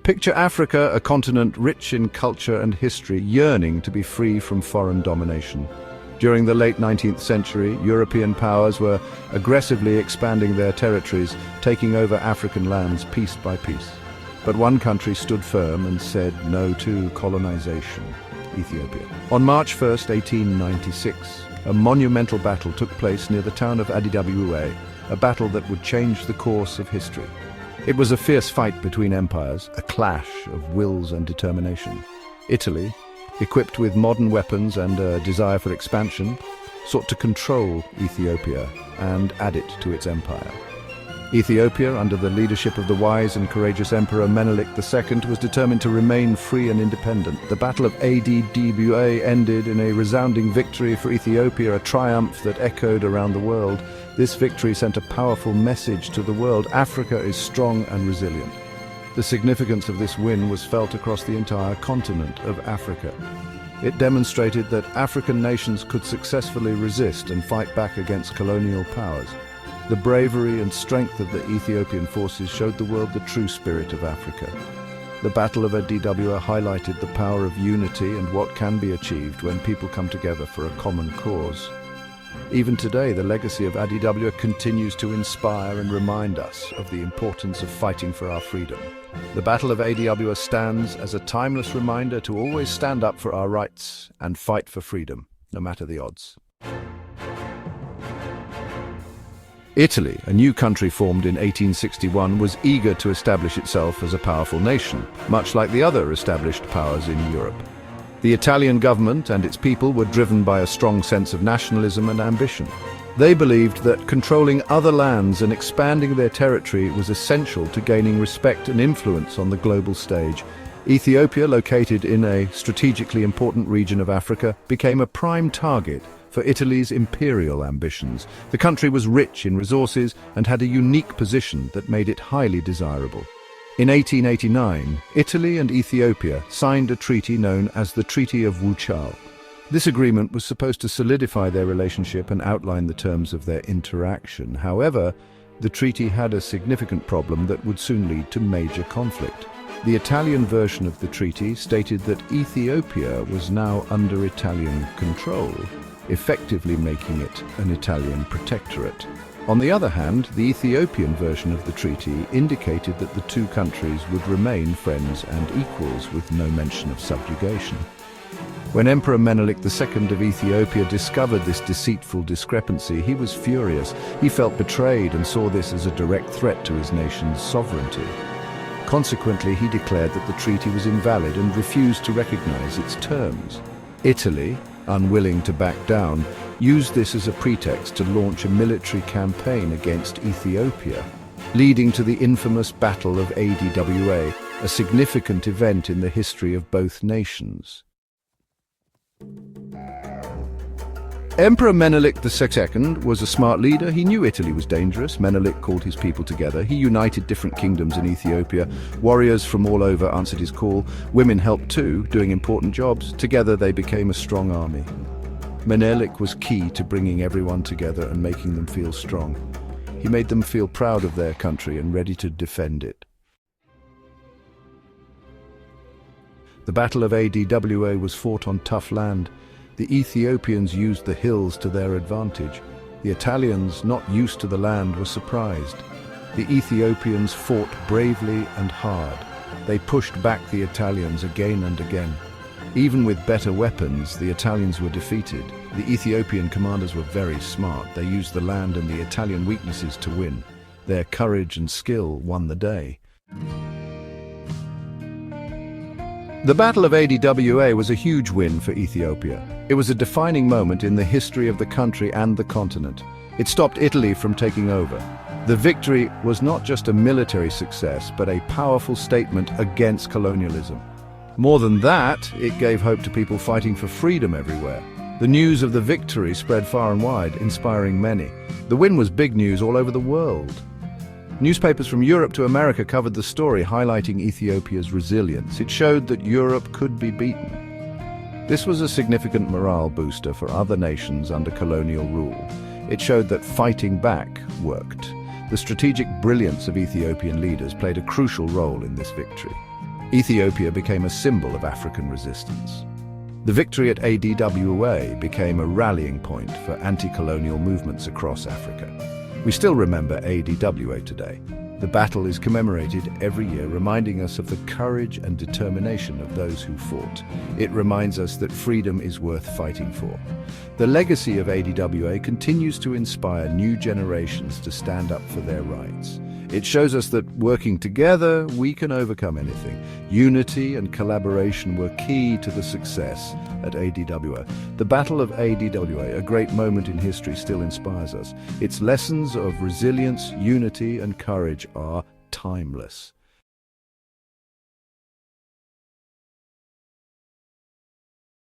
Picture Africa, a continent rich in culture and history, yearning to be free from foreign domination. During the late 19th century, European powers were aggressively expanding their territories, taking over African lands piece by piece. But one country stood firm and said no to colonization: Ethiopia. On March 1st, 1896, a monumental battle took place near the town of Adwa, a battle that would change the course of history. It was a fierce fight between empires, a clash of wills and determination. Italy, equipped with modern weapons and a desire for expansion, sought to control Ethiopia and add it to its empire. Ethiopia, under the leadership of the wise and courageous Emperor Menelik II, was determined to remain free and independent. The Battle of Adwa ended in a resounding victory for Ethiopia, a triumph that echoed around the world. This victory sent a powerful message to the world: Africa is strong and resilient. The significance of this win was felt across the entire continent of Africa. It demonstrated that African nations could successfully resist and fight back against colonial powers. The bravery and strength of the Ethiopian forces showed the world the true spirit of Africa. The Battle of Adwa highlighted the power of unity and what can be achieved when people come together for a common cause. Even today, the legacy of Adwa continues to inspire and remind us of the importance of fighting for our freedom. The Battle of Adwa stands as a timeless reminder to always stand up for our rights and fight for freedom, no matter the odds. Italy, a new country formed in 1861, was eager to establish itself as a powerful nation, much like the other established powers in Europe. The Italian government and its people were driven by a strong sense of nationalism and ambition. They believed that controlling other lands and expanding their territory was essential to gaining respect and influence on the global stage. Ethiopia, located in a strategically important region of Africa, became a prime target for Italy's imperial ambitions. The country was rich in resources and had a unique position that made it highly desirable. In 1889, Italy and Ethiopia signed a treaty known as the Treaty of Wuchal. This agreement was supposed to solidify their relationship and outline the terms of their interaction. However, the treaty had a significant problem that would soon lead to major conflict. The Italian version of the treaty stated that Ethiopia was now under Italian control, effectively making it an Italian protectorate. On the other hand, the Ethiopian version of the treaty indicated that the two countries would remain friends and equals, with no mention of subjugation. When Emperor Menelik II of Ethiopia discovered this deceitful discrepancy, he was furious. He felt betrayed and saw this as a direct threat to his nation's sovereignty. Consequently, he declared that the treaty was invalid and refused to recognize its terms. Italy, unwilling to back down, used this as a pretext to launch a military campaign against Ethiopia, leading to the infamous Battle of Adwa, a significant event in the history of both nations. Emperor Menelik II was a smart leader. He knew Italy was dangerous. Menelik called his people together. He united different kingdoms in Ethiopia. Warriors from all over answered his call. Women helped too, doing important jobs. Together they became a strong army. Menelik was key to bringing everyone together and making them feel strong. He made them feel proud of their country and ready to defend it. The Battle of Adwa was fought on tough land. The Ethiopians used the hills to their advantage. The Italians, not used to the land, were surprised. The Ethiopians fought bravely and hard. They pushed back the Italians again and again. Even with better weapons, the Italians were defeated. The Ethiopian commanders were very smart. They used the land and the Italian weaknesses to win. Their courage and skill won the day. The Battle of Adwa was a huge win for Ethiopia. It was a defining moment in the history of the country and the continent. It stopped Italy from taking over. The victory was not just a military success, but a powerful statement against colonialism. More than that, it gave hope to people fighting for freedom everywhere. The news of the victory spread far and wide, inspiring many. The win was big news all over the world. Newspapers from Europe to America covered the story, highlighting Ethiopia's resilience. It showed that Europe could be beaten. This was a significant morale booster for other nations under colonial rule. It showed that fighting back worked. The strategic brilliance of Ethiopian leaders played a crucial role in this victory. Ethiopia became a symbol of African resistance. The victory at Adwa became a rallying point for anti-colonial movements across Africa. We still remember Adwa today. The battle is commemorated every year, reminding us of the courage and determination of those who fought. It reminds us that freedom is worth fighting for. The legacy of Adwa continues to inspire new generations to stand up for their rights. It shows us that working together, we can overcome anything. Unity and collaboration were key to the success at Adwa. The Battle of Adwa, a great moment in history, still inspires us. Its lessons of resilience, unity, and courage are timeless.